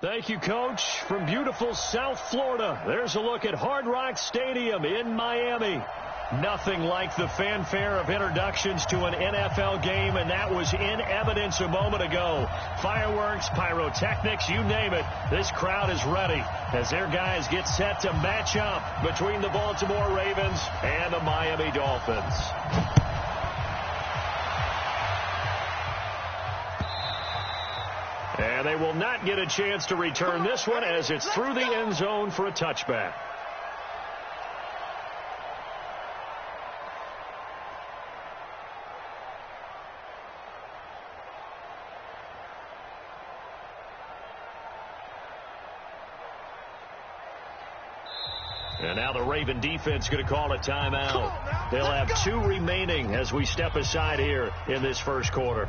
Thank you, Coach. From beautiful South Florida, there's a look at Hard Rock Stadium in Miami. Nothing like the fanfare of introductions to an NFL game, and that was in evidence a moment ago. Fireworks, pyrotechnics, you name it. This crowd is ready as their guys get set to match up between the Baltimore Ravens and the Miami Dolphins. And they will not get a chance to return this one as it's through the end zone for a touchback. And now the Raven defense going to call a timeout. They'll have 2 remaining as we step aside here in this first quarter.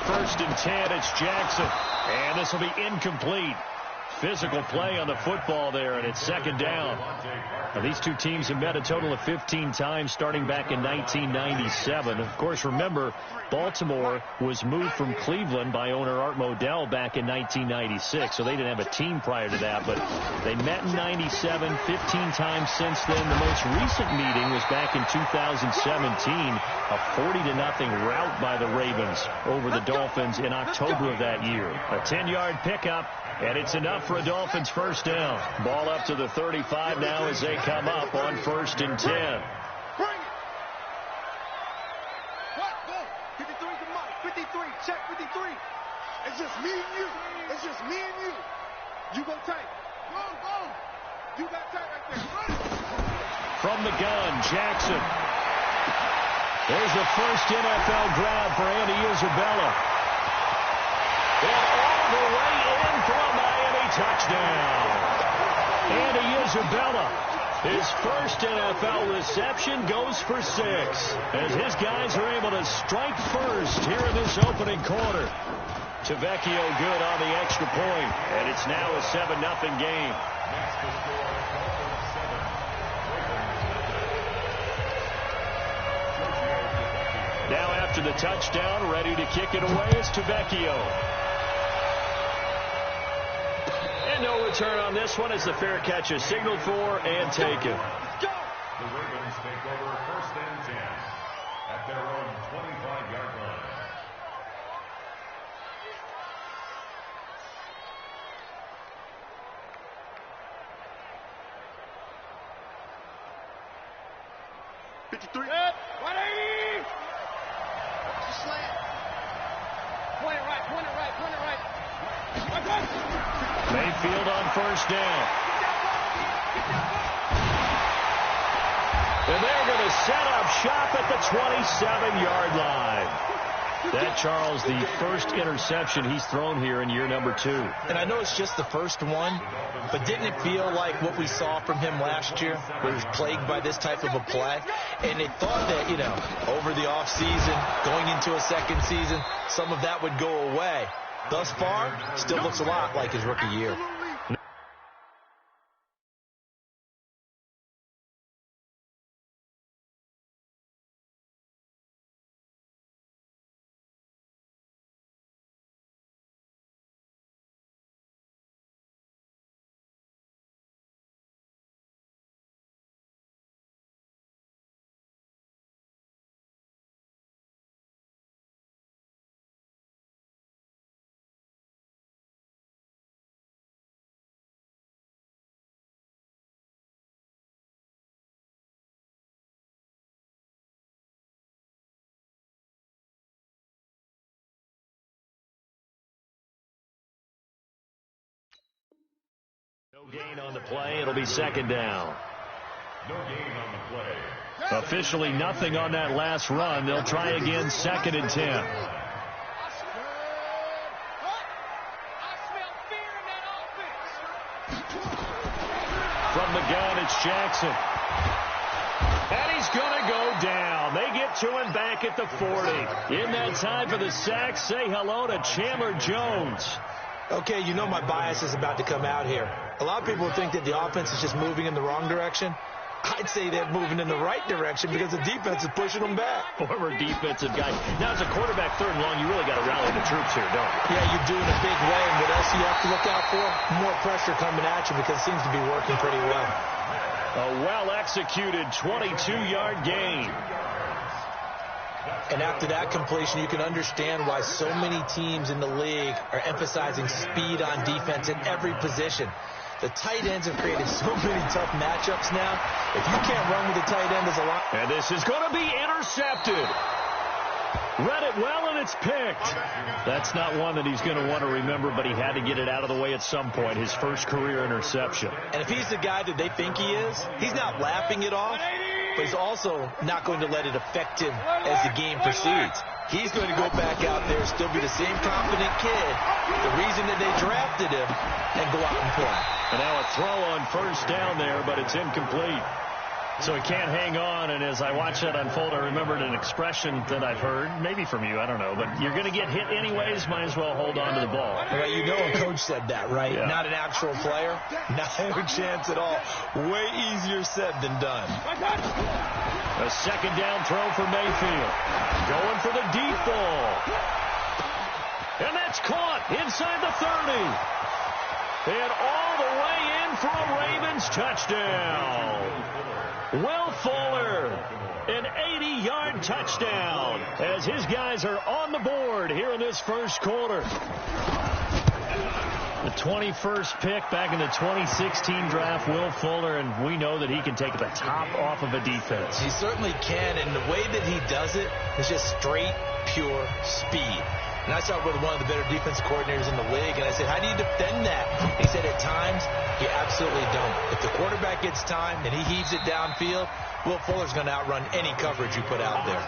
First and 10, it's Jackson. And this will be incomplete. Physical play on the football there, and it's second down. Now, these two teams have met a total of 15 times starting back in 1997. Of course, remember, Baltimore was moved from Cleveland by owner Art Modell back in 1996, so they didn't have a team prior to that. But they met in 97, 15 times since then. The most recent meeting was back in 2017, a 40-0 rout by the Ravens over the Dolphins in October of that year. A 10-yard pickup, and it's enough for a Dolphins first down. Ball up to the 35 now as they come up on first and 10. Bring it. What? Go. 53 to Mike. 53. Check 53. It's just me and you. It's just me and you. You go tight. Go. You got tight right there. Run. From the gun, Jackson. There's the first NFL grab for Andy Isabella. And all the way in for a Miami touchdown. Andy Isabella, his first NFL reception, goes for 6 as his guys are able to strike first here in this opening quarter. Tavecchio good on the extra point, and it's now a 7-0 game. Now after the touchdown, ready to kick it away is Tavecchio. And no return on this one as the fair catch is signaled for and taken. The Ravens take over first and 10 at their own 25-yard line. Mayfield on first down. And they're going to set up shop at the 27-yard line. That, Charles, the first interception he's thrown here in year number 2. And I know it's just the first one, but didn't it feel like what we saw from him last year, where he was plagued by this type of a play? And it thought that, over the offseason, going into a second season, some of that would go away. Thus far, still looks a lot like his rookie year. No gain on the play. It'll be second down. No gain on the play. Officially nothing on that last run. They'll try again, second and 10. From the gun, it's Jackson. And he's going to go down. They get to him back at the 40. In that time for the sack, say hello to Chandler Jones. Okay, you know my bias is about to come out here. A lot of people think that the offense is just moving in the wrong direction. I'd say they're moving in the right direction because the defense is pushing them back. Former defensive guy. Now, as a quarterback, third and long, you really got to rally the troops here, don't you? Yeah, you do in a big way. And what else you have to look out for? More pressure coming at you because it seems to be working pretty well. A well-executed 22-yard gain. And after that completion, you can understand why so many teams in the league are emphasizing speed on defense in every position. The tight ends have created so many tough matchups now. If you can't run with the tight end as a line. And this is going to be intercepted. Read it well, and it's picked. That's not one that he's going to want to remember, but he had to get it out of the way at some point, his first career interception. And if he's the guy that they think he is, he's not laughing it off, but he's also not going to let it affect him as the game proceeds. He's going to go back out there, still be the same confident kid, the reason that they drafted him, and go out and play. And now a throw on first down there, but it's incomplete. So he can't hang on, and as I watch that unfold, I remembered an expression that I've heard, maybe from you, I don't know, but you're going to get hit anyways, might as well hold on to the ball. Right, you know a coach said that, right? Yeah. Not an actual player. Not a chance at all. Way easier said than done. A second down throw for Mayfield. Going for the deep ball. And that's caught inside the 30. And all the way in for a Ravens touchdown. Will Fuller, an 80-yard touchdown as his guys are on the board here in this first quarter. The 21st pick back in the 2016 draft, Will Fuller, and we know that he can take the top off of a defense. He certainly can, and the way that he does it is just straight, pure speed. And I saw with one of the better defensive coordinators in the league, and I said, how do you defend that? He said, at times, you absolutely don't. If the quarterback gets time and he heaves it downfield, Will Fuller's going to outrun any coverage you put out there.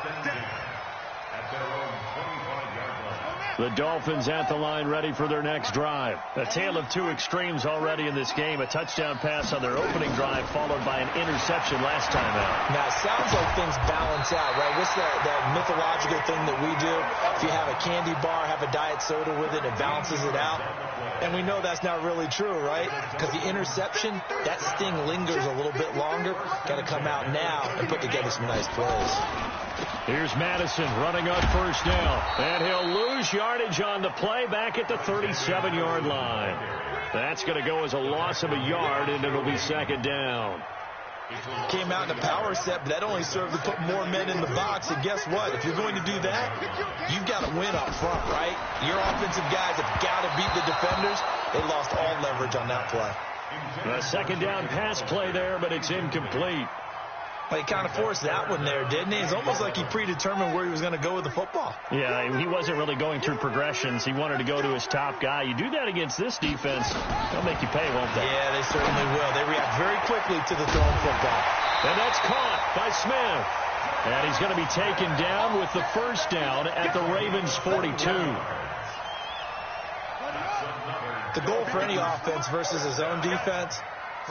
The Dolphins at the line, ready for their next drive. A tale of two extremes already in this game. A touchdown pass on their opening drive, followed by an interception last time out. Now, it sounds like things balance out, right? What's that mythological thing that we do? If you have a candy bar, have a diet soda with it, it balances it out. And we know that's not really true, right? Because the interception, that sting lingers a little bit longer. Got to come out now and put together some nice plays. Here's Madison running on first down. And he'll lose yardage on the play back at the 37-yard line. That's going to go as a loss of a yard, and it'll be second down. Came out in a power set, but that only served to put more men in the box. And guess what? If you're going to do that, you've got to win up front, right? Your offensive guys have got to beat the defenders. They lost all leverage on that play. A second down pass play there, but it's incomplete. Well, he kind of forced that one there, didn't he? It's almost like he predetermined where he was going to go with the football. Yeah, he wasn't really going through progressions. He wanted to go to his top guy. You do that against this defense, they'll make you pay, won't they? Yeah, they certainly will. They react very quickly to the thrown football. And that's caught by Smith. And he's going to be taken down with the first down at the Ravens' 42. The goal for any offense versus his own defense,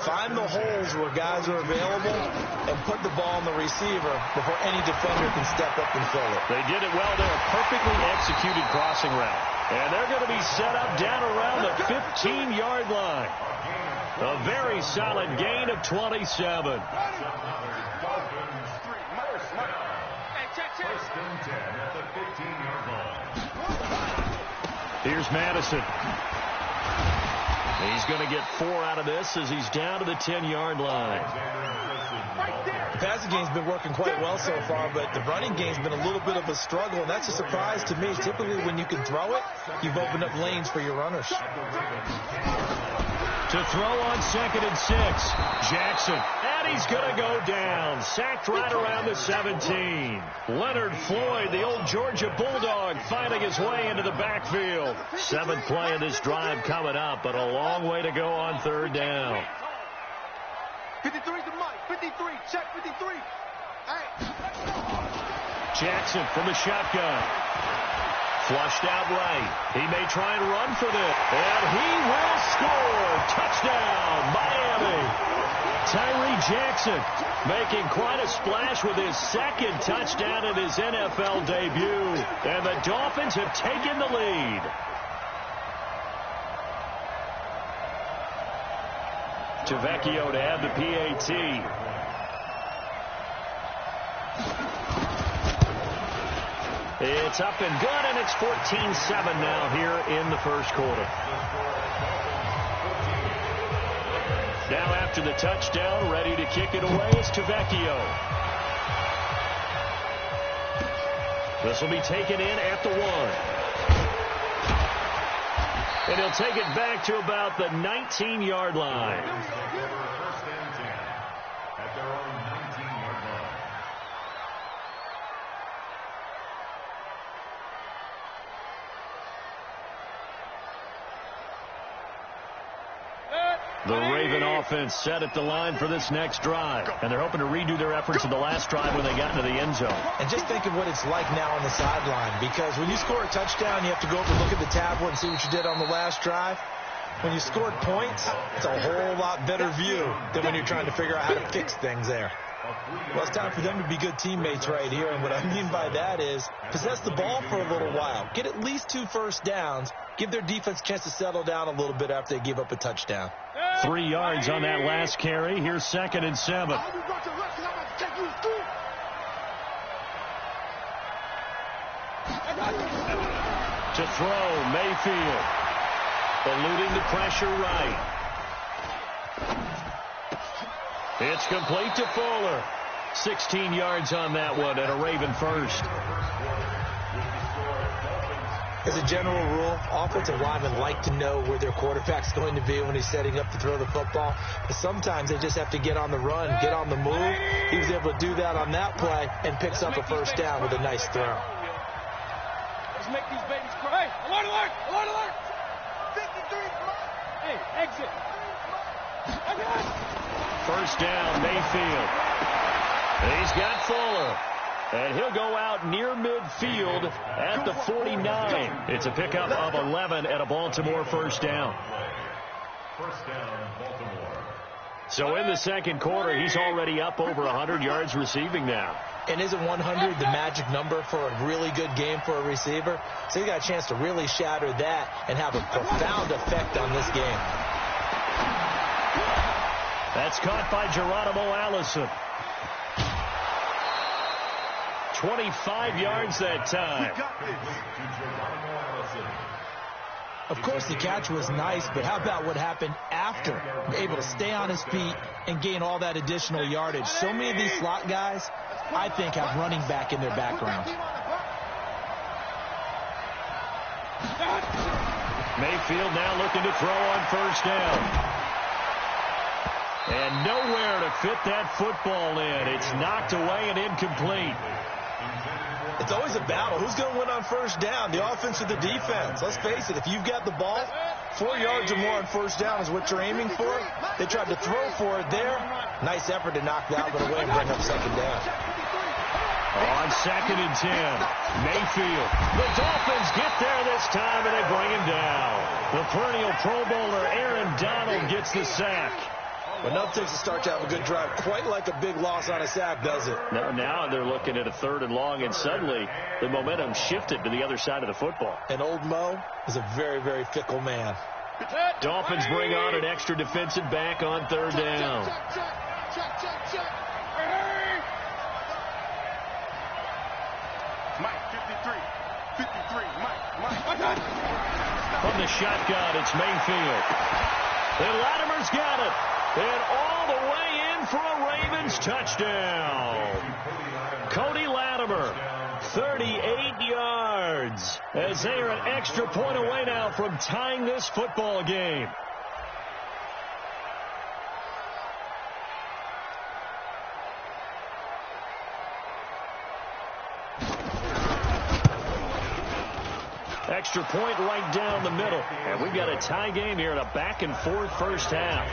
find the holes where guys are available and put the ball on the receiver before any defender can step up and fill it. They did it well there. Perfectly executed crossing route. And they're going to be set up down around the 15-yard line. A very solid gain of 27. Here's Madison. He's going to get 4 out of this as he's down to the 10-yard line. The passing game's been working quite well so far, but the running game's been a little bit of a struggle, and that's a surprise to me. Typically, when you can throw it, you've opened up lanes for your runners. To throw on second and 6, Jackson. And he's going to go down. Sacked right around the 17. Leonard Floyd, the old Georgia Bulldog, finding his way into the backfield. 7th play of this drive coming up, but a long way to go on third down. 53's the mic. 53. Check 53. Hey. Jackson from the shotgun. Flushed out right. He may try and run for this. And he will score. Touchdown, Miami. Tyree Jackson making quite a splash with his second touchdown in his NFL debut. And the Dolphins have taken the lead. Tavecchio to add the PAT. It's up and good, and it's 14-7 now here in the first quarter. Now after the touchdown, ready to kick it away is Tavecchio. This will be taken in at the 1. And he'll take it back to about the 19-yard line. First and 10 at their own 19-yard line. The Raven offense set at the line for this next drive. And they're hoping to redo their efforts in the last drive when they got into the end zone. And just think of what it's like now on the sideline. Because when you score a touchdown, you have to go over and look at the tablet and see what you did on the last drive. When you scored points, it's a whole lot better view than when you're trying to figure out how to fix things there. Well, it's time for them to be good teammates right here. And what I mean by that is possess the ball for a little while. Get at least 2 first downs. Give their defense a chance to settle down a little bit after they give up a touchdown. 3 yards on that last carry. Here's 2nd and 7. To throw, Mayfield. Eluding the pressure right. It's complete to Fuller. 16 yards on that one and a Raven first. As a general rule, offensive linemen like to know where their quarterback's going to be when he's setting up to throw the football. But sometimes they just have to get on the run, get on the move. He was able to do that on that play and picks up a first down with a nice throw. Let's make these babies cry. Hey, alert, alert, alert, alert. 53. Hey, exit. First down, Mayfield. He's got Fuller. And he'll go out near midfield at the 49. It's a pickup of 11 at a Baltimore first down. First down, Baltimore. So in the second quarter, he's already up over 100 yards receiving now. And isn't 100 the magic number for a really good game for a receiver? So you got a chance to really shatter that and have a profound effect on this game. That's caught by Geronimo Allison. 25 yards that time. Of course, the catch was nice, but how about what happened after? Able to stay on his feet and gain all that additional yardage. So many of these slot guys, I think, have running back in their background. Mayfield now looking to throw on first down. And nowhere to fit that football in. It's knocked away and incomplete. It's always a battle. Who's going to win on first down, the offense or the defense? Let's face it, if you've got the ball, 4 yards or more on first down is what you're aiming for. They tried to throw for it there. Nice effort to knock that one away and bring up second down. On 2nd and 10, Mayfield. The Dolphins get there this time, and they bring him down. The perennial Pro Bowler Aaron Donald gets the sack. But nothing takes a start to have a good drive, quite like a big loss on a sack, does it? Now they're looking at a 3rd and long, and suddenly the momentum shifted to the other side of the football. And old Mo is a very, very fickle man. Dolphins bring on an extra defensive back on 3rd down. Mike, 53, Mike. From the shotgun, it's Mayfield. And Latimer's got it. And all the way in for a Ravens touchdown. Cody Latimer, 38 yards. As they are an extra point away now from tying this football game. Extra point right down the middle. And we've got a tie game here in a back-and-forth first half.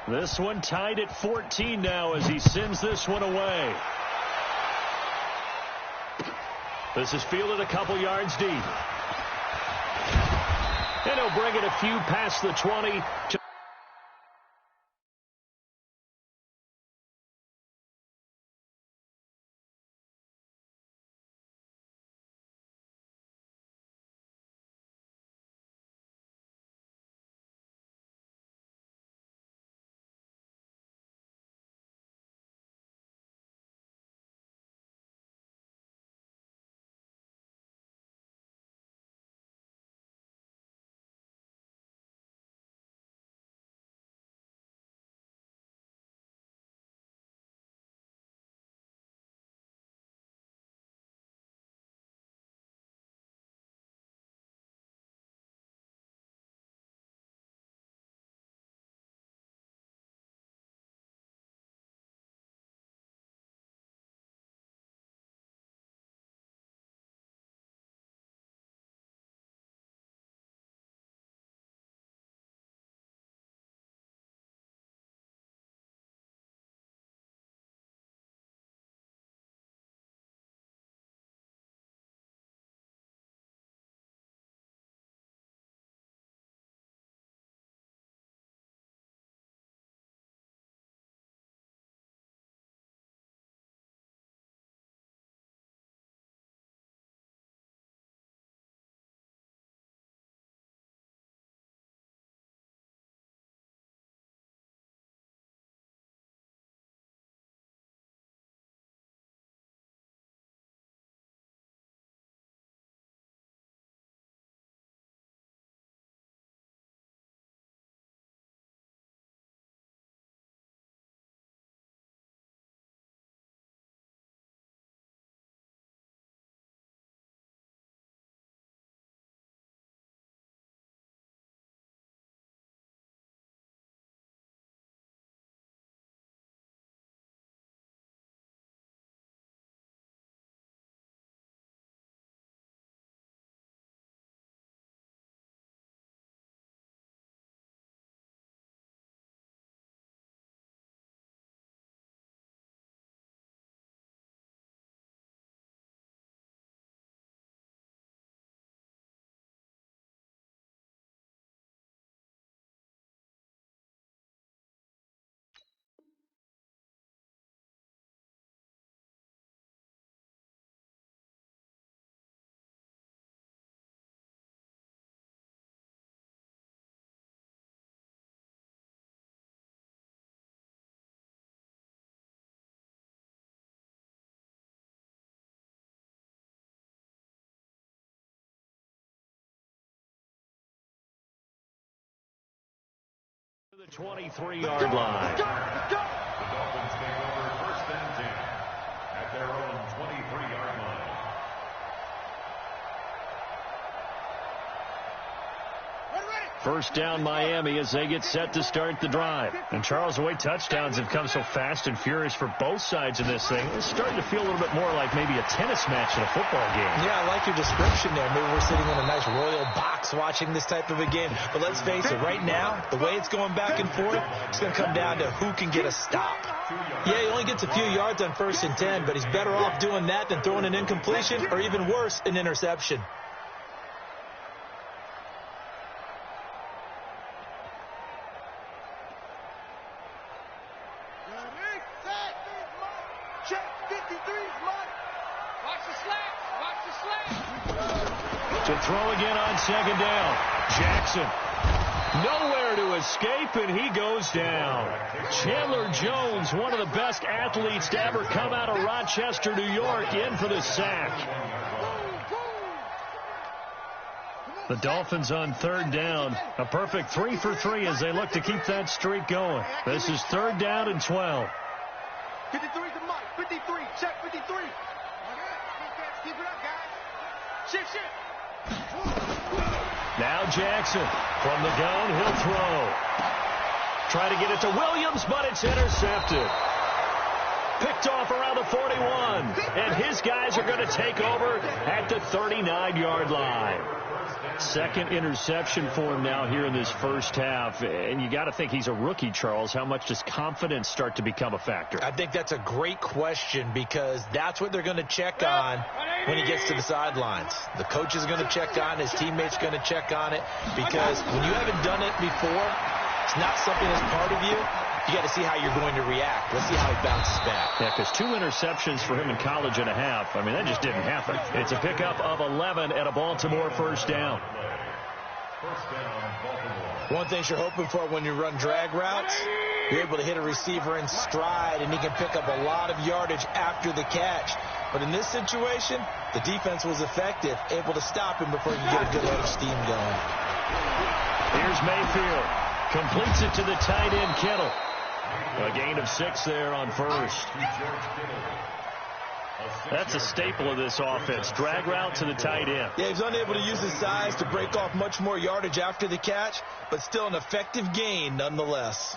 This one tied at 14 now as he sends this one away. This is fielded a couple yards deep. And he'll bring it a few past the 20 to the 23-yard line. The Dolphins take over 1st and 10 at their own 23-yard line. First down Miami as they get set to start the drive. And Charles, the way touchdowns have come so fast and furious for both sides of this thing, it's starting to feel a little bit more like maybe a tennis match in a football game. Yeah, I like your description there. Maybe we're sitting in a nice royal box watching this type of a game. But let's face it, right now, the way it's going back and forth, it's going to come down to who can get a stop. Yeah, he only gets a few yards on 1st and 10, but he's better off doing that than throwing an incompletion or even worse, an interception. To throw again on 2nd down. Jackson. Nowhere to escape, and he goes down. Chandler Jones, one of the best athletes to ever come out of Rochester, New York, in for the sack. The Dolphins on 3rd down. A perfect 3 for 3 as they look to keep that streak going. This is 3rd down and 12. 53 to Mike. 53. Check 53. Keep it up, guys. Shift. Now Jackson from the gun, he'll throw. Try to get it to Williams, but it's intercepted. Picked off around the 41, and his guys are going to take over at the 39-yard line. Second interception for him now here in this first half. And you got to think he's a rookie, Charles. How much does confidence start to become a factor? I think that's a great question because that's what they're going to check on when he gets to the sidelines. The coach is going to check on it. His teammates going to check on it because when you haven't done it before, it's not something that's part of you. You got to see how you're going to react. Let's see how he bounces back. Yeah, because 2 interceptions for him in college and a half. I mean, that just didn't happen. It's a pickup of 11 at a Baltimore first down. One thing you're hoping for when you run drag routes, you're able to hit a receiver in stride, and he can pick up a lot of yardage after the catch. But in this situation, the defense was effective, able to stop him before he could get a good load of steam going. Here's Mayfield. Completes it to the tight end, Kittle. A gain of 6 there on first. That's a staple of this offense. Drag route to the tight end. Yeah, he's unable to use his size to break off much more yardage after the catch, but still an effective gain nonetheless.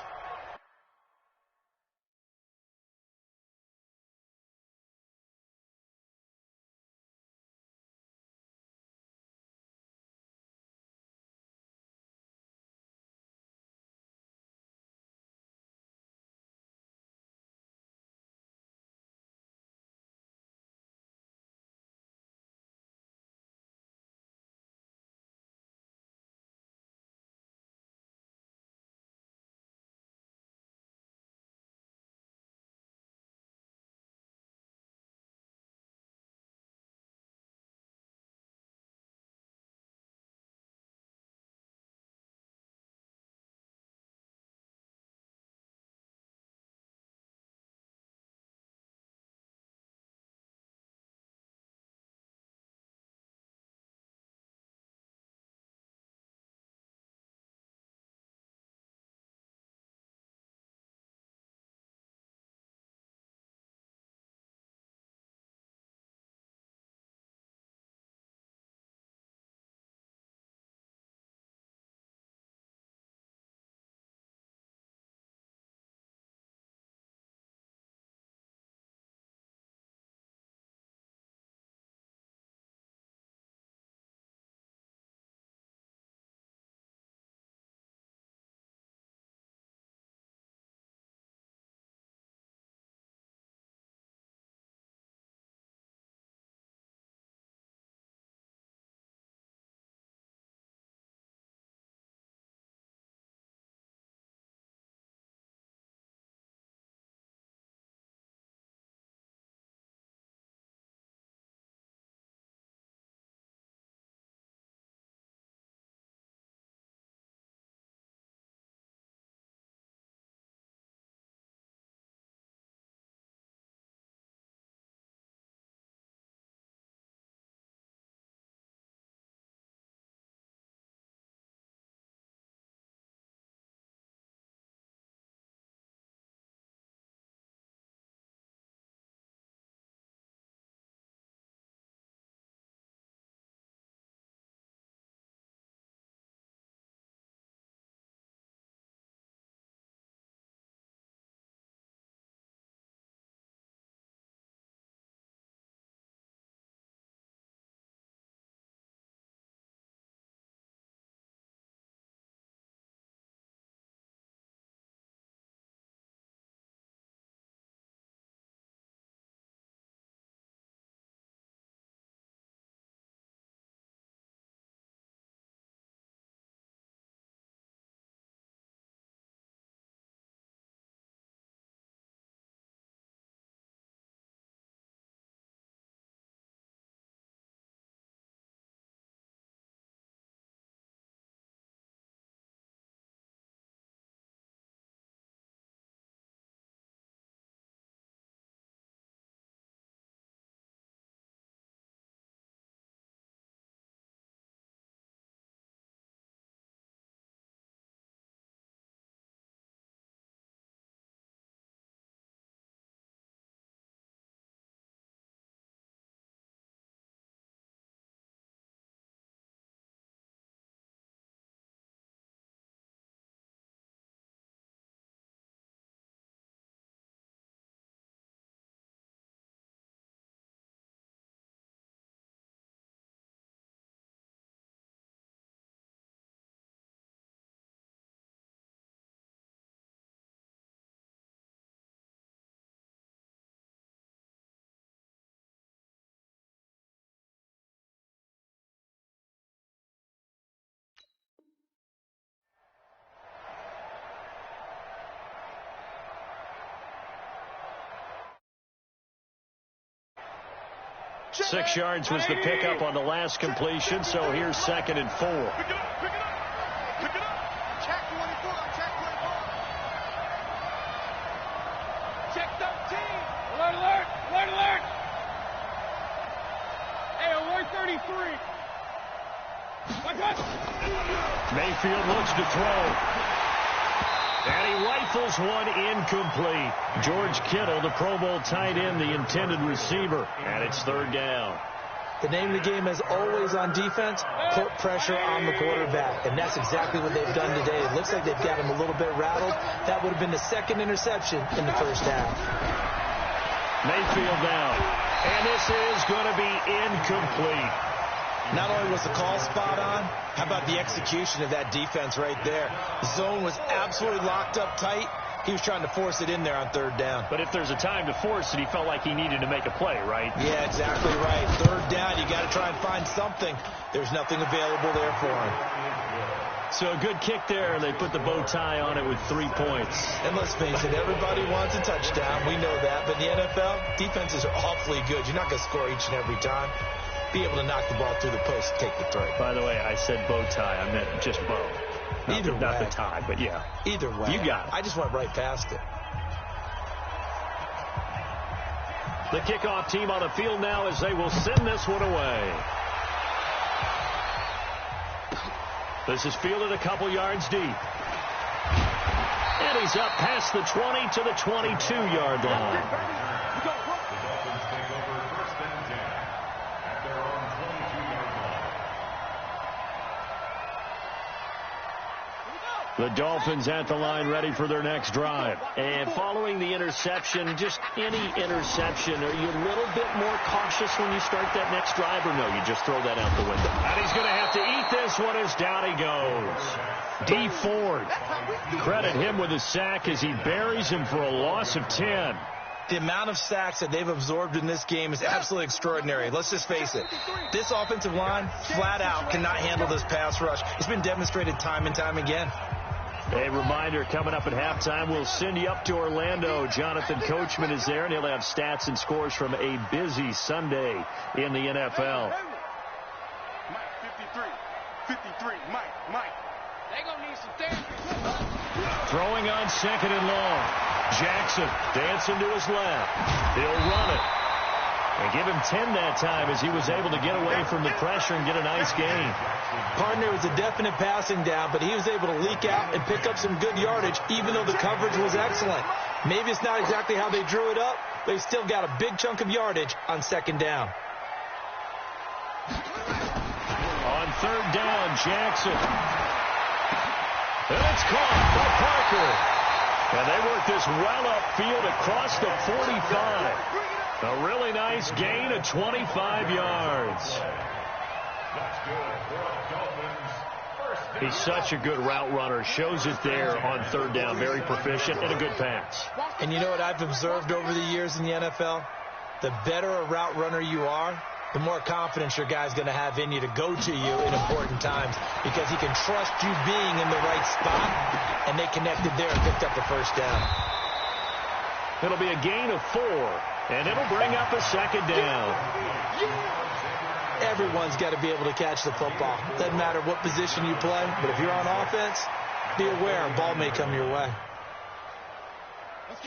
6 yards was the pickup on the last completion, so here's 2nd and 4. Pick it up, pick it up, pick it up. Check 24, check 24. Check 13. Alert, alert, alert, alert. Hey, alert 33. Mayfield looks to throw. And he rifles one incomplete. George Kittle, the Pro Bowl tight end, the intended receiver. And it's 3rd down. The name of the game is always on defense, put pressure on the quarterback. And that's exactly what they've done today. It looks like they've got him a little bit rattled. That would have been the 2nd interception in the 1st half. Mayfield down. And this is going to be incomplete. Not only was the call spot on, how about the execution of that defense right there? The zone was absolutely locked up tight. He was trying to force it in there on 3rd down. But if there's a time to force it, he felt like he needed to make a play, right? Yeah, exactly right. 3rd down, you got to try and find something. There's nothing available there for him. So a good kick there, and they put the bow tie on it with 3 points. And let's face it, everybody wants a touchdown. We know that. But in the NFL, defenses are awfully good. You're not going to score each and every time. Be able to knock the ball through the post and take the throw. By the way, I said bow tie. I meant just bow. Not the tie, but yeah. Either way. You got it. I just went right past it. The kickoff team on the field now as they will send this one away. This is fielded a couple yards deep. And he's up past the 20 to the 22-yard line. The Dolphins at the line ready for their next drive. And following the interception, just any interception, are you a little bit more cautious when you start that next drive, or no, you just throw that out the window? And he's going to have to eat this one as down he goes. D. Ford, credit him with a sack as he buries him for a loss of 10. The amount of sacks that they've absorbed in this game is absolutely extraordinary. Let's just face it. This offensive line, flat out, cannot handle this pass rush. It's been demonstrated time and time again. A reminder, coming up at halftime, we'll send you up to Orlando. Jonathan Coachman is there, and he'll have stats and scores from a busy Sunday in the NFL. Mike, 53, Mike. They gonna need some therapy. Throwing on 2nd and long. Jackson dancing to his left. He'll run it. And give him 10 that time as he was able to get away from the pressure and get a nice gain. Partner, was a definite passing down, but he was able to leak out and pick up some good yardage, even though the coverage was excellent. Maybe it's not exactly how they drew it up, but he still got a big chunk of yardage on 2nd down. On 3rd down, Jackson. And it's caught by Parker. And they work this well upfield across the 45. A really nice gain of 25 yards. He's such a good route runner. Shows it there on 3rd down. Very proficient and a good pass. And you know what I've observed over the years in the NFL? The better a route runner you are, the more confidence your guy's going to have in you to go to you in important times, because he can trust you being in the right spot, and they connected there and picked up the 1st down. It'll be a gain of 4, and it'll bring up a 2nd down. Everyone's got to be able to catch the football. Doesn't matter what position you play, but if you're on offense, be aware a ball may come your way.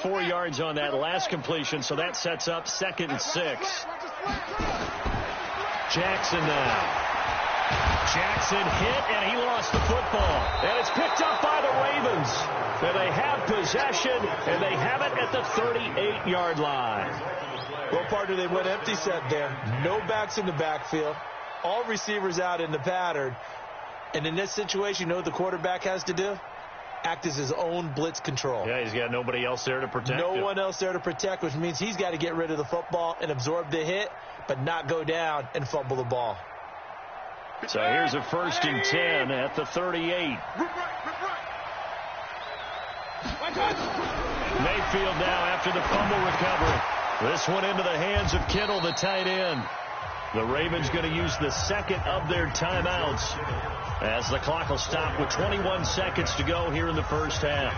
4 yards on that last completion, so that sets up 2nd and 6. Jackson now. Jackson hit, and he lost the football. And it's picked up by the Ravens. And they have possession, and they have it at the 38-yard line. Well, partner, they went empty set there. No backs in the backfield. All receivers out in the pattern. And in this situation, you know what the quarterback has to do? Act as his own blitz control. Yeah, he's got nobody else there to protect him. No one else there to protect, which means he's got to get rid of the football and absorb the hit, but not go down and fumble the ball. So here's a 1st and 10 at the 38. Mayfield now after the fumble recovery. This one into the hands of Kittle, the tight end. The Ravens going to use the 2nd of their timeouts as the clock will stop with 21 seconds to go here in the 1st half.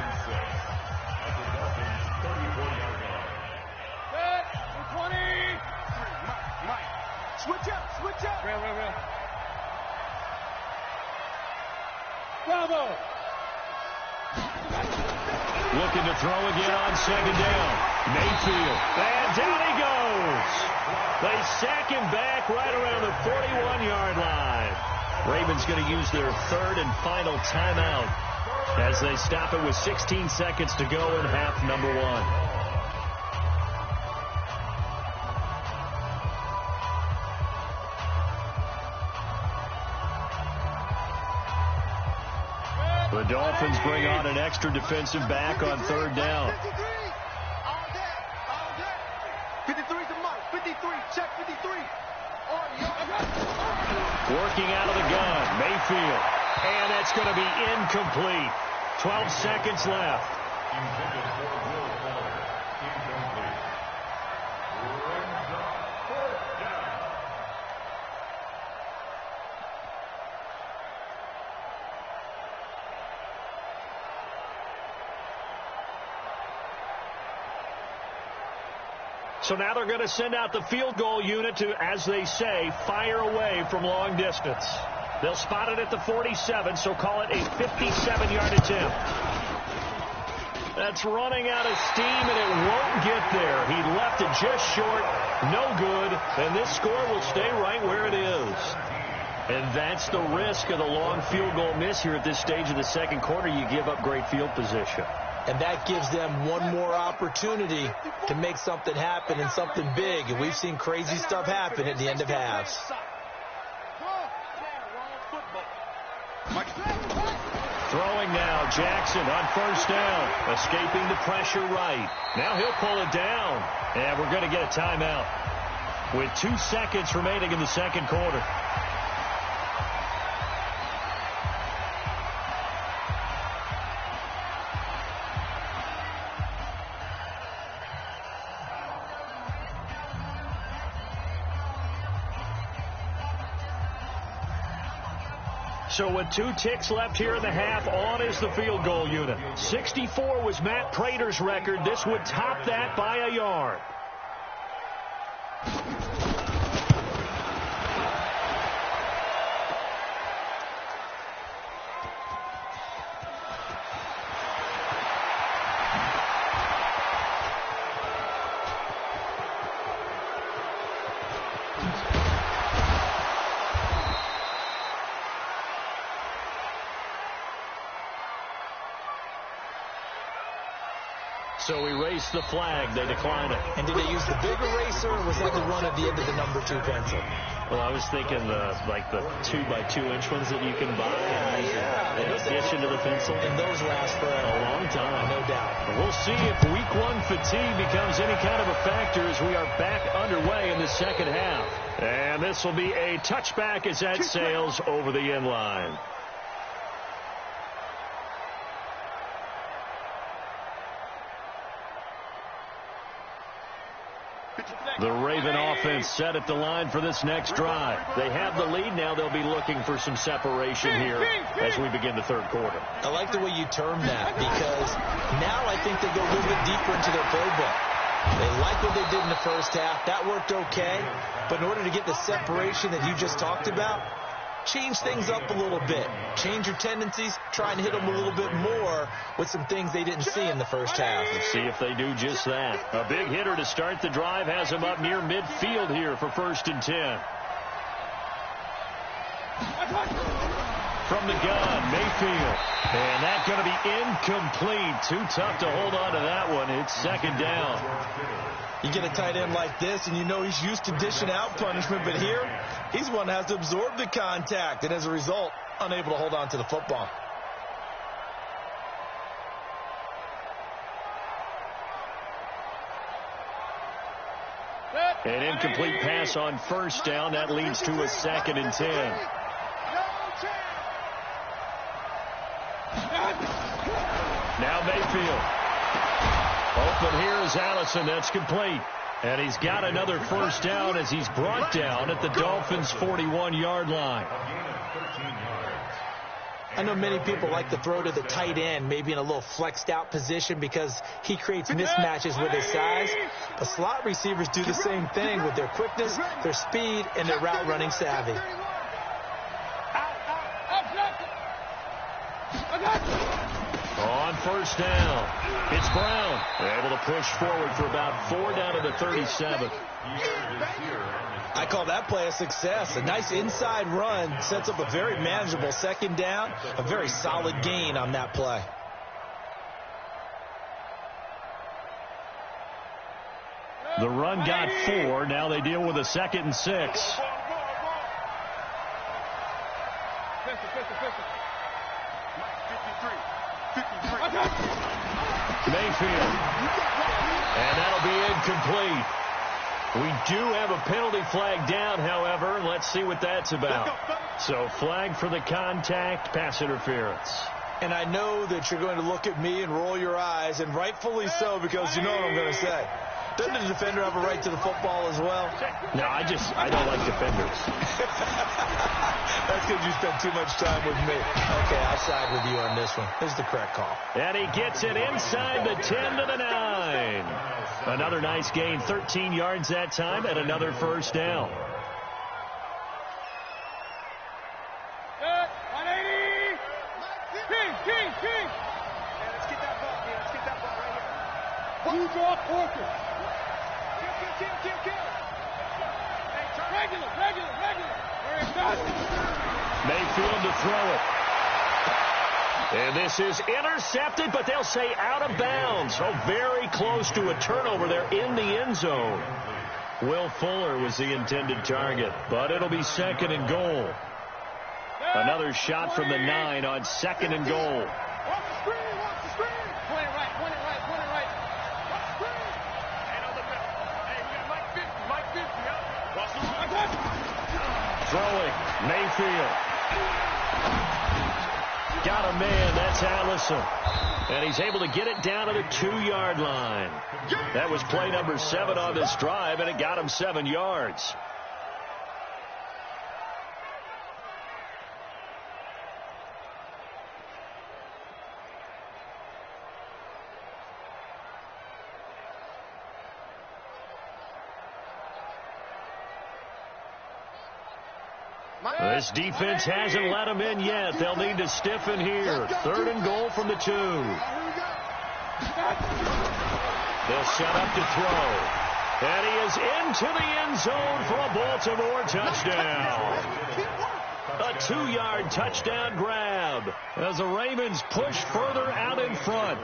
Looking to throw again on second down. Mayfield. And down he goes. They sack him back right around the 41-yard line. Ravens going to use their third and final timeout as they stop it with 16 seconds to go in half number one. The Dolphins bring on an extra defensive back on third down. 53 to Mike. 53. Check 53. Working out of the gun. Mayfield. And that's going to be incomplete. 12 seconds left. Intended for Will Fuller. Incomplete. Brings up fourth down. So now they're going to send out the field goal unit to, as they say, fire away from long distance. They'll spot it at the 47, so call it a 57-yard attempt. That's running out of steam, and it won't get there. He left it just short, no good, and this score will stay right where it is. And that's the risk of the long field goal miss here at this stage of the second quarter. You give up great field position. And that gives them one more opportunity to make something happen and something big. And we've seen crazy stuff happen at the end of halves. Throwing now, Jackson on first down. Escaping the pressure right. Now he'll pull it down. And we're going to get a timeout with 2 seconds remaining in the second quarter. So with 2 ticks left here in the half, on is the field goal unit. 64 was Matt Prater's record. This would top that by a yard. So we race the flag. They decline it. And did they use the big eraser, or was that the run at the end of the number 2 pencil? Well, I was thinking like the 2x2-inch ones that you can buy. Yeah. In addition to the pencil. And those last for a long time. No doubt. We'll see if week 1 fatigue becomes any kind of a factor as we are back underway in the second half. And this will be a touchback as that sails over the end line. The Raven offense set at the line for this next drive. They have the lead. Now they'll be looking for some separation here as we begin the third quarter. I like the way you term that, because now I think they go a little bit deeper into their playbook. They like what they did in the first half. That worked okay. But in order to get the separation that you just talked about, change things up a little bit. Change your tendencies. Try and hit them a little bit more with some things they didn't see in the first half. Let's see if they do just that. A big hitter to start the drive has him up near midfield here for 1st and 10. From the gun, Mayfield. And that's going to be incomplete. Too tough to hold on to that one. It's 2nd down. You get a tight end like this, and you know he's used to dishing out punishment, but here, he's one that has to absorb the contact, and as a result, unable to hold on to the football. An incomplete pass on 1st down. That leads to a 2nd and 10. Now Mayfield. Open here is Allison. That's complete. And he's got another 1st down as he's brought down at the Dolphins' 41-yard line. I know many people like to throw to the tight end, maybe in a little flexed out position because he creates mismatches with his size. But slot receivers do the same thing with their quickness, their speed, and their route running savvy. On first down. It's Brown. Able to push forward for about 4 down to the 37. I call that play a success. A nice inside run sets up a very manageable second down. A very solid gain on that play. The run got 4. Now they deal with a 2nd and 6. Mayfield. And that'll be incomplete. We do have a penalty flag down, however. Let's see what that's about. So flag for the contact, pass interference. And I know that you're going to look at me and roll your eyes, and rightfully so, because you know what I'm going to say. Doesn't the defender have a right to the football as well? No, I don't like defenders. That's because you spent too much time with me. Okay, I'll side with you on this one. Here's the correct call. And he gets it inside the 10 to the 9. Another nice gain, 13 yards that time, and another first down. Mayfield to throw it. And this is intercepted, but they'll say out of bounds. So very close to a turnover there in the end zone. Will Fuller was the intended target, but it'll be 2nd and goal. Another shot from the 9 on 2nd and goal. Throwing, Mayfield. Got a man, that's Allison. And he's able to get it down to the 2-yard line. That was play number 7 on this drive, and it got him 7 yards. This defense hasn't let them in yet. They'll need to stiffen here. 3rd and goal from the 2. They'll set up to throw. And he is into the end zone for a Baltimore touchdown. A 2-yard touchdown grab as the Ravens push further out in front.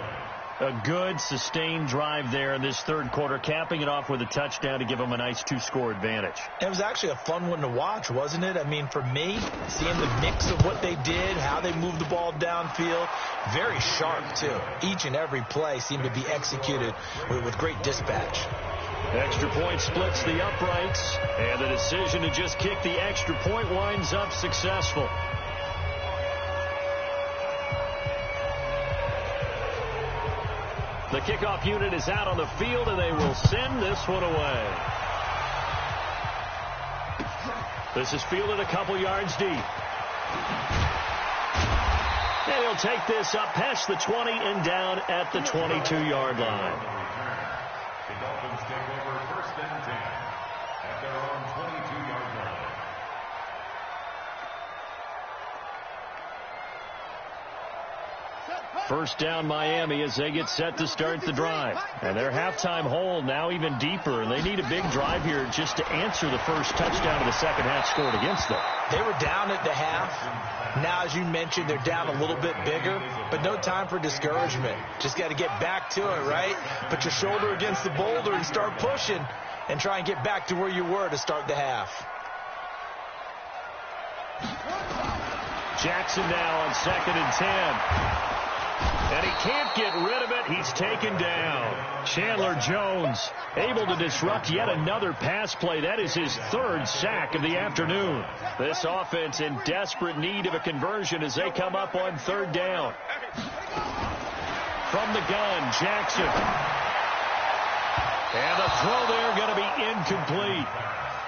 A good, sustained drive there in this 3rd quarter, capping it off with a touchdown to give them a nice 2-score advantage. It was actually a fun one to watch, wasn't it? I mean, for me, seeing the mix of what they did, how they moved the ball downfield, very sharp, too. Each and every play seemed to be executed with great dispatch. Extra point splits the uprights, and the decision to just kick the extra point winds up successful. The kickoff unit is out on the field, and they will send this one away. This is fielded a couple yards deep. And he'll take this up past the 20 and down at the 22-yard line. The Dolphins take over 1st and 10 at their own 22-yard line. First down Miami as they get set to start the drive. And their halftime hole now even deeper. And they need a big drive here just to answer the first touchdown of the second half scored against them. They were down at the half. Now, as you mentioned, they're down a little bit bigger. But no time for discouragement. Just got to get back to it, right? Put your shoulder against the boulder and start pushing. And try and get back to where you were to start the half. Jackson now on 2nd and 10. And he can't get rid of it. He's taken down. Chandler Jones able to disrupt yet another pass play. That is his 3rd sack of the afternoon. This offense in desperate need of a conversion as they come up on 3rd down. From the gun, Jackson. And the throw there going to be incomplete.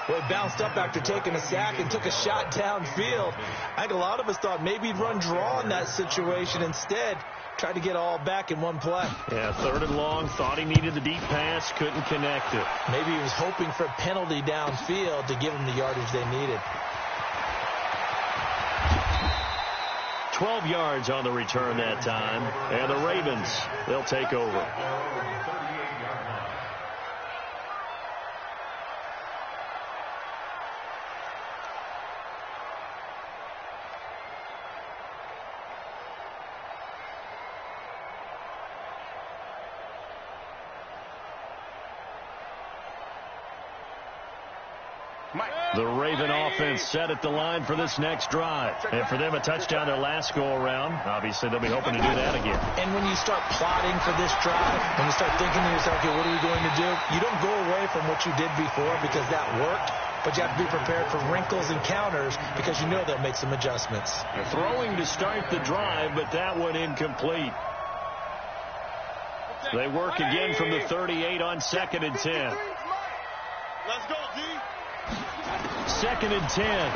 Well, he bounced up after taking a sack and took a shot downfield. I think a lot of us thought maybe he'd run draw in that situation. Instead, tried to get all back in one play. Yeah, 3rd and long. Thought he needed the deep pass. Couldn't connect it. Maybe he was hoping for a penalty downfield to give him the yardage they needed. 12 yards on the return that time. And the Ravens, they'll take over. The Raven offense set at the line for this next drive. And for them, a touchdown their last go-around. Obviously, they'll be hoping to do that again. And when you start plotting for this drive, when you start thinking to yourself, okay, what are we going to do? You don't go away from what you did before because that worked. But you have to be prepared for wrinkles and counters because you know they'll make some adjustments. They're throwing to start the drive, but that one incomplete. They work again from the 38 on 2nd and 10. Let's go, D. 2nd and 10.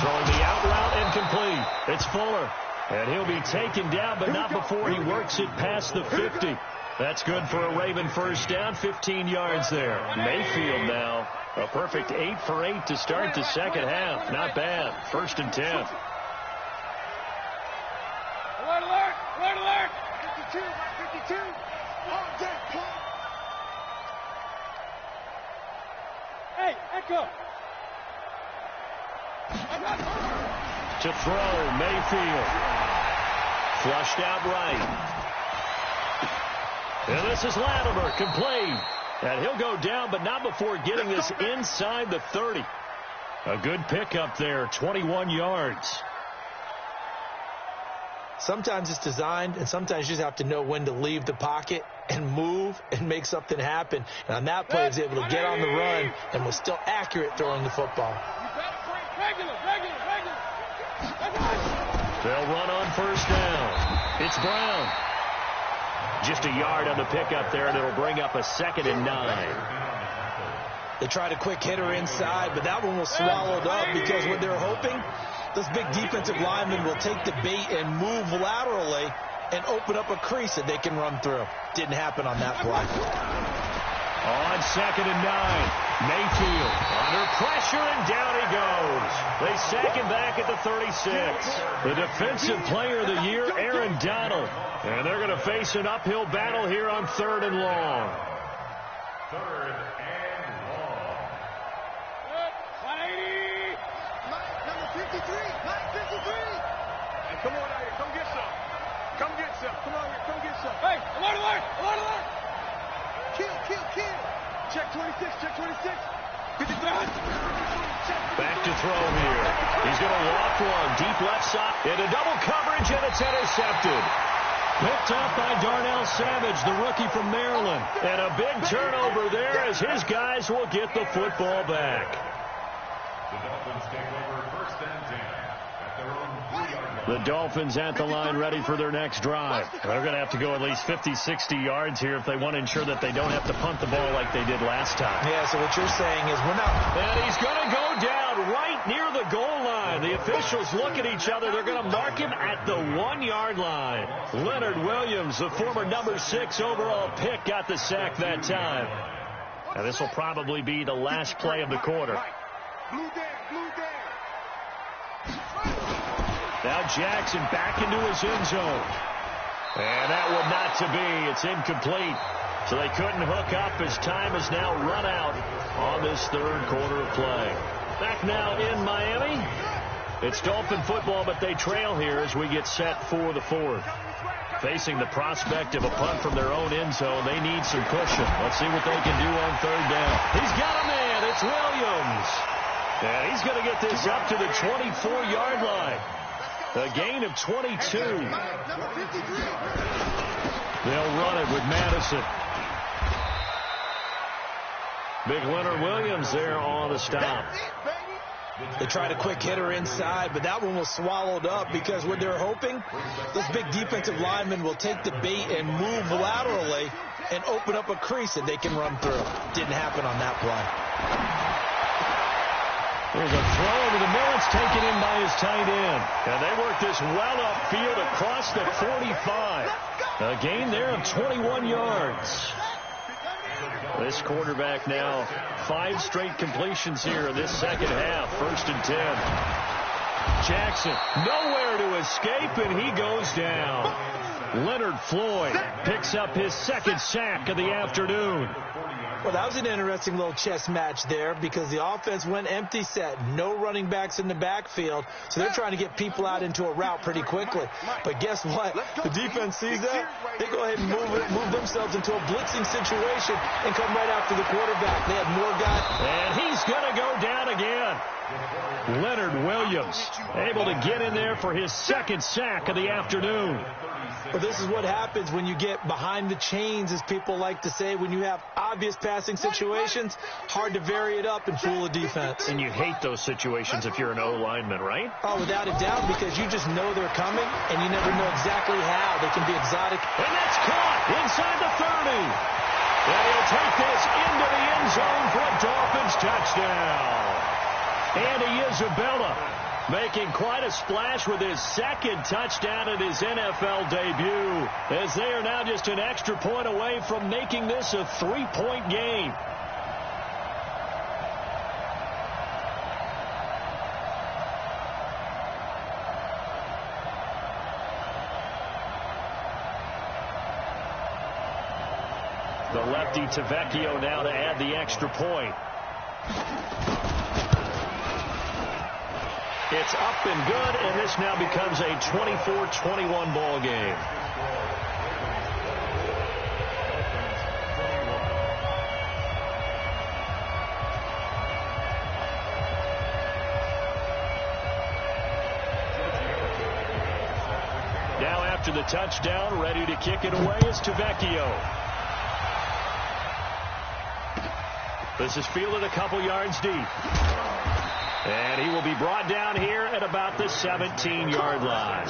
Throwing the out route incomplete. It's Fuller. And he'll be taken down, but not before he works it past the 50. That's good for a Raven first down, 15 yards there. Mayfield now, a perfect 8 for 8 to start the second half. Not bad. 1st and 10. Alert, alert, alert, alert. 52, 52. On deck, play. Hey, Echo. To throw, Mayfield. Flushed out right. And this is Latimer, complete. And he'll go down, but not before getting this inside the 30. A good pickup there, 21 yards. Sometimes it's designed, and sometimes you just have to know when to leave the pocket and move and make something happen. And on that play, he was able to get on the run and was still accurate throwing the football. They'll run on first down. It's Brown. Just a yard on the pickup there, and it'll bring up a 2nd and 9. They tried a quick hitter inside, but that one was swallowed up because what they're hoping, those big defensive linemen will take the bait and move laterally and open up a crease that they can run through. Didn't happen on that play. On 2nd and 9, Mayfield under pressure, and down he goes. They sack him back at the 36. The defensive player of the year, Aaron Donald. And they're going to face an uphill battle here on 3rd and long. 3rd and long. Number 53, Mike 53. Hey, come on out here, come get some. Come get some. Come on here, come get some. Hey, alert, alert, alert, alert. Kill, kill, kill. Check 26, check 26. 53. Back to throw here. He's going to walk one. Deep left side. Into double coverage, and it's intercepted. Picked up by Darnell Savage, the rookie from Maryland. And a big turnover there as his guys will get the football back. The Dolphins take over 1st and 10 at their own 3-yard line. The Dolphins at the line ready for their next drive. They're going to have to go at least 50, 60 yards here if they want to ensure that they don't have to punt the ball like they did last time. Yeah, so what you're saying is we're not... And he's going to go down right near the goal line. The officials look at each other. They're going to mark him at the 1-yard line. Leonard Williams, the former number 6 overall pick, got the sack that time. Now this will probably be the last play of the quarter. Blue down, blue down. Now Jackson back into his end zone. And that one not to be. It's incomplete. So they couldn't hook up as time has now run out on this 3rd quarter of play. Back now in Miami. It's Dolphin football, but they trail here as we get set for the 4th. Facing the prospect of a punt from their own end zone, they need some cushion. Let's see what they can do on 3rd down. He's got a man. It's Williams. And he's going to get this up to the 24-yard line. A gain of 22. They'll run it with Madison. Big Leonard Williams there on the stop. They tried a quick hitter inside, but that one was swallowed up because what they're hoping, those big defensive linemen will take the bait and move laterally and open up a crease that they can run through. Didn't happen on that play. There's a throw over the middle. It's taken in by his tight end. And they work this well upfield across the 45. A gain there of 21 yards. This quarterback now 5 straight completions here in this second half. 1st and 10. Jackson nowhere to escape, and he goes down. Leonard Floyd picks up his second sack of the afternoon. Well, that was an interesting little chess match there because the offense went empty set. No running backs in the backfield, so they're trying to get people out into a route pretty quickly. But guess what? The defense sees that. They go ahead and move themselves into a blitzing situation and come right after the quarterback. They had more guys. And he's going to go down again. Leonard Williams able to get in there for his second sack of the afternoon. Well, this is what happens when you get behind the chains, as people like to say. When you have obvious passing situations, hard to vary it up and fool a defense. And you hate those situations if you're an O-lineman, right? Oh, without a doubt, because you just know they're coming, and you never know exactly how. They can be exotic. And that's caught inside the 30. And he'll take this into the end zone for a Dolphins touchdown. Andy Isabella making quite a splash with his second touchdown in his NFL debut, as they are now just an extra point away from making this a 3-point game. The lefty Tavecchio now to add the extra point. It's up and good, and this now becomes a 24-21 ball game. Now after the touchdown, ready to kick it away is Tavecchio. This is fielded a couple yards deep. And he will be brought down here at about the 17-yard line.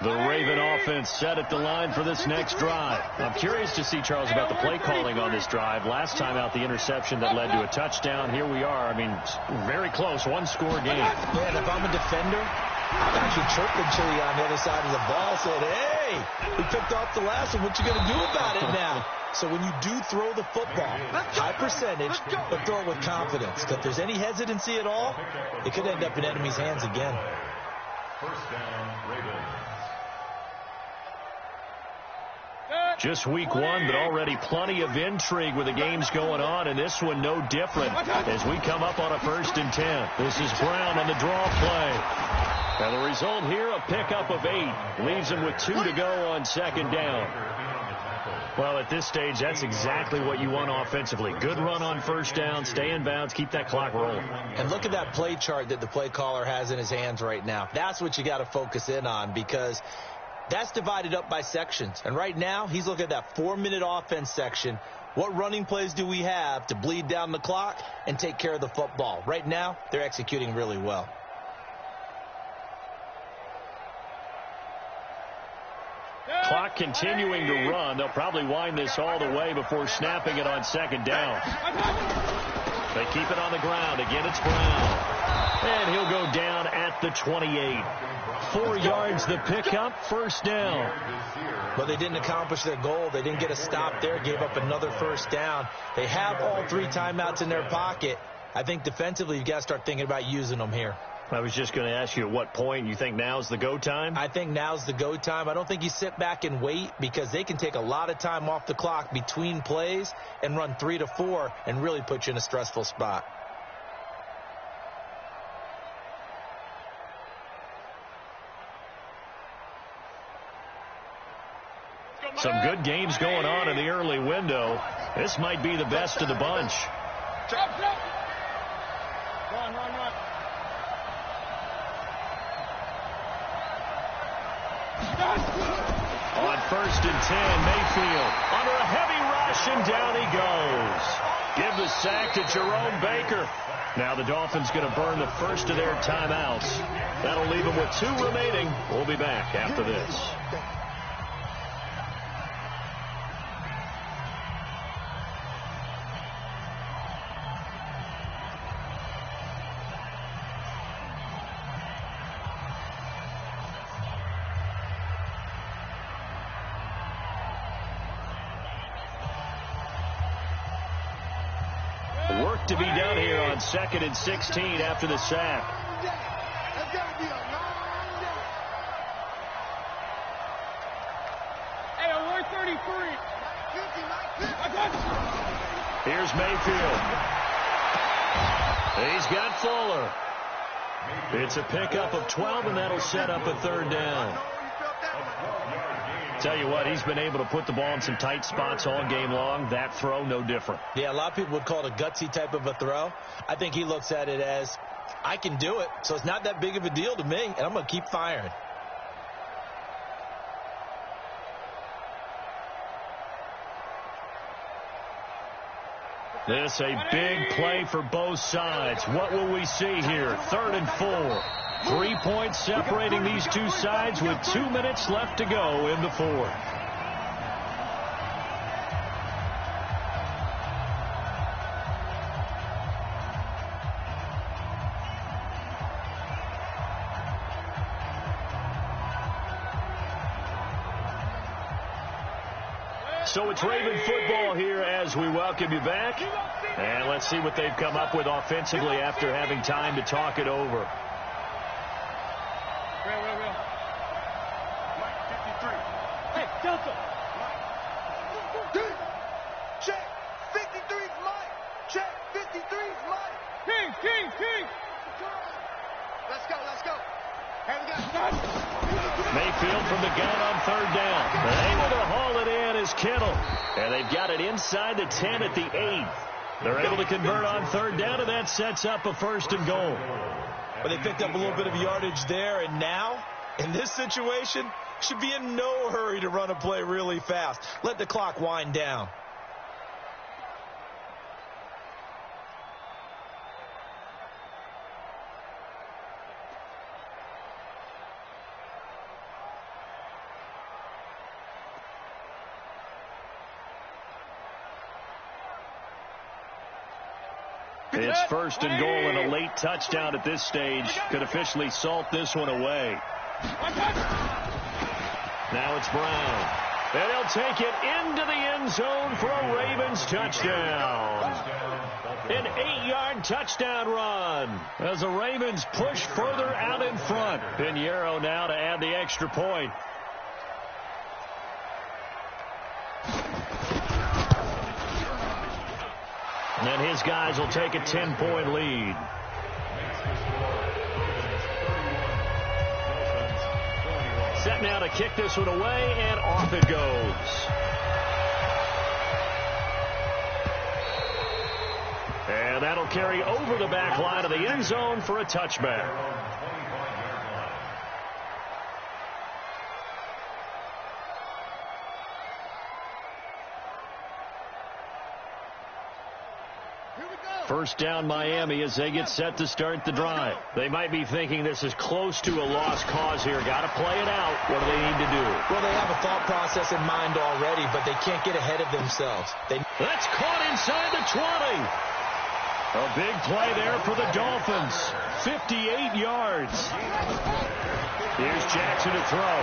The Raven offense set at the line for this next drive. I'm curious to see, Charles, about the play calling on this drive. Last time out, the interception that led to a touchdown. Here we are. I mean, very close, one-score game. Man, if I'm a defender, I'm actually chirping Chili on the other side of the ball, saying, hey, we picked off the last one. What you going to do about it now? So when you do throw the football, high percentage, but throw it with confidence. If there's any hesitancy at all, it could end up in enemy's hands again. First down, Ravens. Just week one, but already plenty of intrigue with the games going on, and this one no different as we come up on a 1st and 10. This is Brown on the draw play. And the result here, a pickup of 8. Leaves him with 2 to go on 2nd down. Well, at this stage, that's exactly what you want offensively. Good run on 1st down, stay in bounds, keep that clock rolling. And look at that play chart that the play caller has in his hands right now. That's what you got to focus in on, because that's divided up by sections. And right now, he's looking at that 4-minute offense section. What running plays do we have to bleed down the clock and take care of the football? Right now, they're executing really well. Clock continuing to run. They'll probably wind this all the way before snapping it on 2nd down. They keep it on the ground. Again, it's Brown. And he'll go down at the 28. 4 yards the pickup, 1st down. But they didn't accomplish their goal. They didn't get a stop there, gave up another 1st down. They have all 3 timeouts in their pocket. I think defensively, you've got to start thinking about using them here. I was just going to ask you at what point you think now's the go time? I think now's the go time. I don't think you sit back and wait, because they can take a lot of time off the clock between plays and run 3 to 4 and really put you in a stressful spot. Some good games going on in the early window. This might be the best of the bunch. Run. On 1st and 10, Mayfield under a heavy rush, and down he goes. Give the sack to Jerome Baker. Now the Dolphins going to burn the first of their timeouts. That'll leave them with 2 remaining. We'll be back after this. to be done here on 2nd and 16 after the sack. That's got to be a long day. Hey, alert 33. Here's Mayfield. He's got Fuller. It's a pickup of 12, and that'll set up a 3rd down. Tell you what, he's been able to put the ball in some tight spots all game long. That throw, no different. Yeah, a lot of people would call it a gutsy type of a throw. I think he looks at it as, I can do it, so it's not that big of a deal to me, and I'm going to keep firing. This a big play for both sides. What will we see here? 3rd and 4. 3 points separating these two sides with 2 minutes left to go in the 4th. So it's Raven football here as we welcome you back. And let's see what they've come up with offensively after having time to talk it over. Real. Mike, 53. Hey, Delta. Check. 53's Mike. Check. 53's Mike. King. Let's go. Hey, we got Mayfield from the gun on 3rd down. Able to haul it in is Kittle. And they've got it inside the 10 at the 8. They're able to convert on 3rd down, and that sets up a 1st and goal. But they picked up a little bit of yardage there, and now, in this situation, should be in no hurry to run a play really fast. Let the clock wind down. It's 1st and goal, and a late touchdown at this stage could officially salt this one away. Now it's Brown. And he'll take it into the end zone for a Ravens touchdown. An 8-yard touchdown run as the Ravens push further out in front. Pinheiro now to add the extra point. And his guys will take a 10-point lead. Set now to kick this one away, and off it goes. And that'll carry over the back line of the end zone for a touchback. First down Miami as they get set to start the drive. They might be thinking this is close to a lost cause here. Got to play it out. What do they need to do? Well, they have a thought process in mind already, but they can't get ahead of themselves. That's caught inside the 20. A big play there for the Dolphins. 58 yards. Here's Jackson to throw.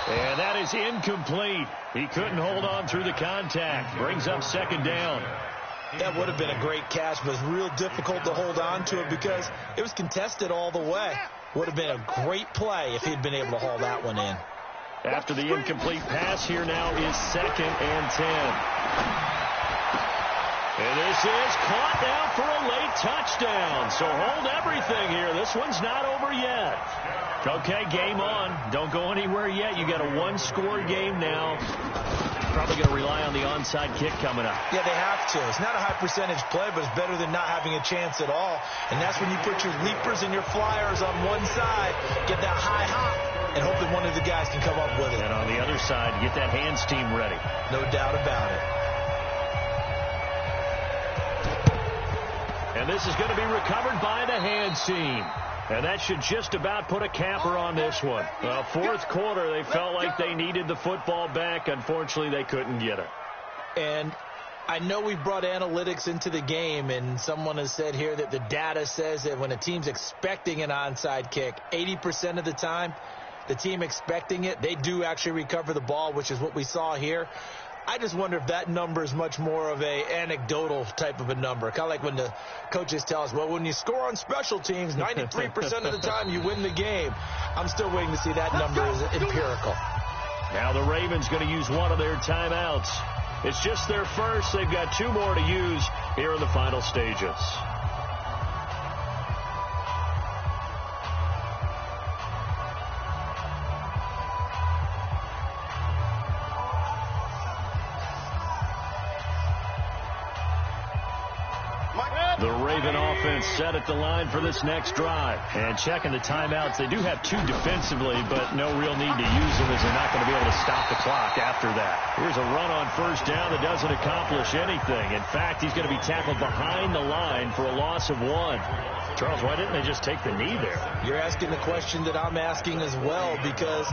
And that is incomplete. He couldn't hold on through the contact. Brings up 2nd down. That would have been a great catch, but it's real difficult to hold on to it because it was contested all the way. Would have been a great play if he'd been able to haul that one in. After the incomplete pass, here now is 2nd and 10. And this is caught now for a late touchdown. So hold everything here. This one's not over yet. Okay, game on. Don't go anywhere yet. You got a 1-score game now. Probably going to rely on the onside kick coming up. Yeah, they have to. It's not a high percentage play, but it's better than not having a chance at all. And that's when you put your leapers and your flyers on one side, get that high hop, and hope that one of the guys can come up with it. And on the other side, get that hands team ready. No doubt about it. And this is going to be recovered by the hands team. And that should just about put a capper on this one. Well, 4th quarter, they felt like they needed the football back. Unfortunately, they couldn't get it. And I know we brought analytics into the game, and someone has said here that the data says that when a team's expecting an onside kick, 80% of the time, the team expecting it, they do actually recover the ball, which is what we saw here. I just wonder if that number is much more of a anecdotal type of a number. Kind of like when the coaches tell us, well, when you score on special teams, 93% of the time you win the game. I'm still waiting to see that number is empirical. Now the Ravens going to use one of their timeouts. It's just their first. They've got 2 more to use here in the final stages. The Raven offense set at the line for this next drive. And checking the timeouts, they do have 2 defensively, but no real need to use them as they're not going to be able to stop the clock after that. Here's a run on first down that doesn't accomplish anything. In fact, he's going to be tackled behind the line for a loss of 1. Charles, why didn't they just take the knee there? You're asking the question that I'm asking as well, because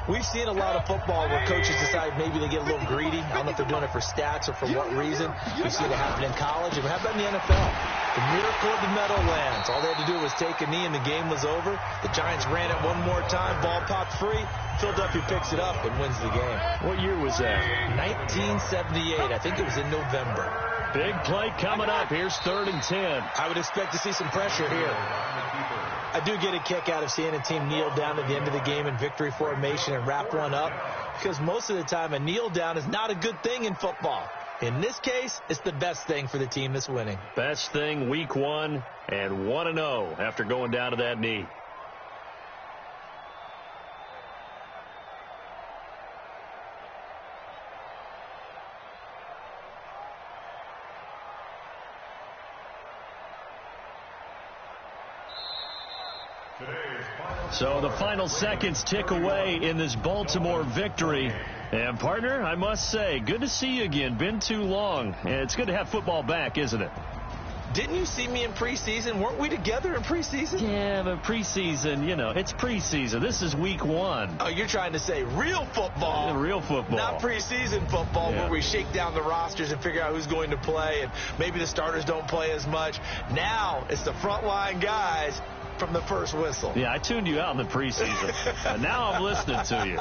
we've seen a lot of football where coaches decide maybe they get a little greedy. I don't know if they're doing it for stats or for what reason. We've seen it happen in college. And how about in the NFL? The miracle of the Meadowlands. All they had to do was take a knee and the game was over. The Giants ran it one more time. Ball popped free. Philadelphia picks it up and wins the game. What year was that? 1978. I think it was in November. Big play coming up. Here's 3rd and 10. I would expect to see some pressure here. I do get a kick out of seeing a team kneel down at the end of the game in victory formation and wrap one up, because most of the time a kneel down is not a good thing in football. In this case, it's the best thing for the team that's winning. Best thing week 1 and 1-0 after going down to that knee. So the final seconds tick away in this Baltimore victory. And, partner, I must say, good to see you again. Been too long. And it's good to have football back, isn't it? Didn't you see me in preseason? Weren't we together in preseason? Yeah, but preseason, you know, it's preseason. This is week 1. Oh, you're trying to say real football. Yeah, real football. Not preseason football, where we shake down the rosters and figure out who's going to play, and maybe the starters don't play as much. Now it's the frontline guys from the first whistle. Yeah, I tuned you out in the preseason. And now I'm listening to you.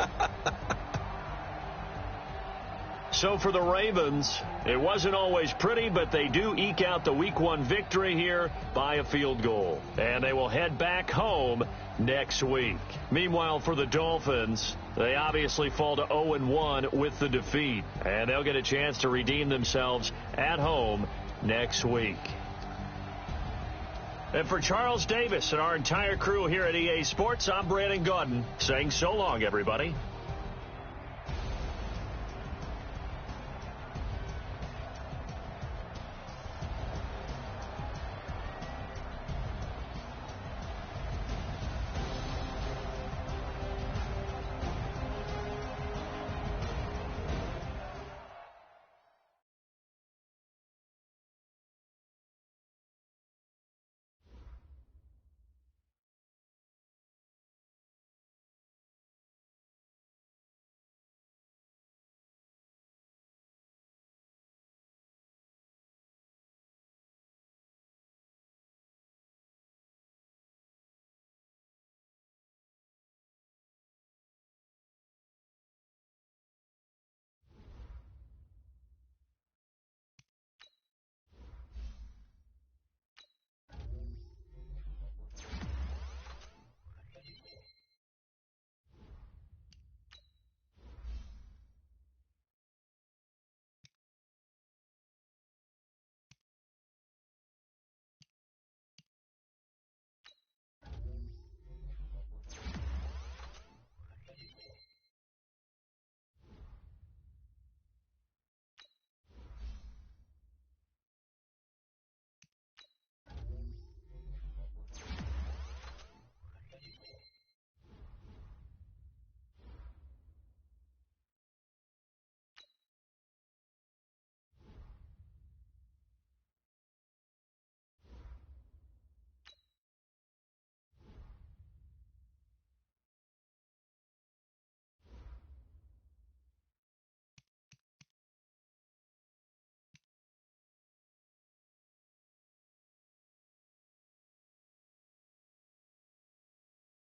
So for the Ravens, it wasn't always pretty, but they do eke out the week 1 victory here by a field goal. And they will head back home next week. Meanwhile, for the Dolphins, they obviously fall to 0-1 with the defeat. And they'll get a chance to redeem themselves at home next week. And for Charles Davis and our entire crew here at EA Sports, I'm Brandon Gaudin saying so long, everybody.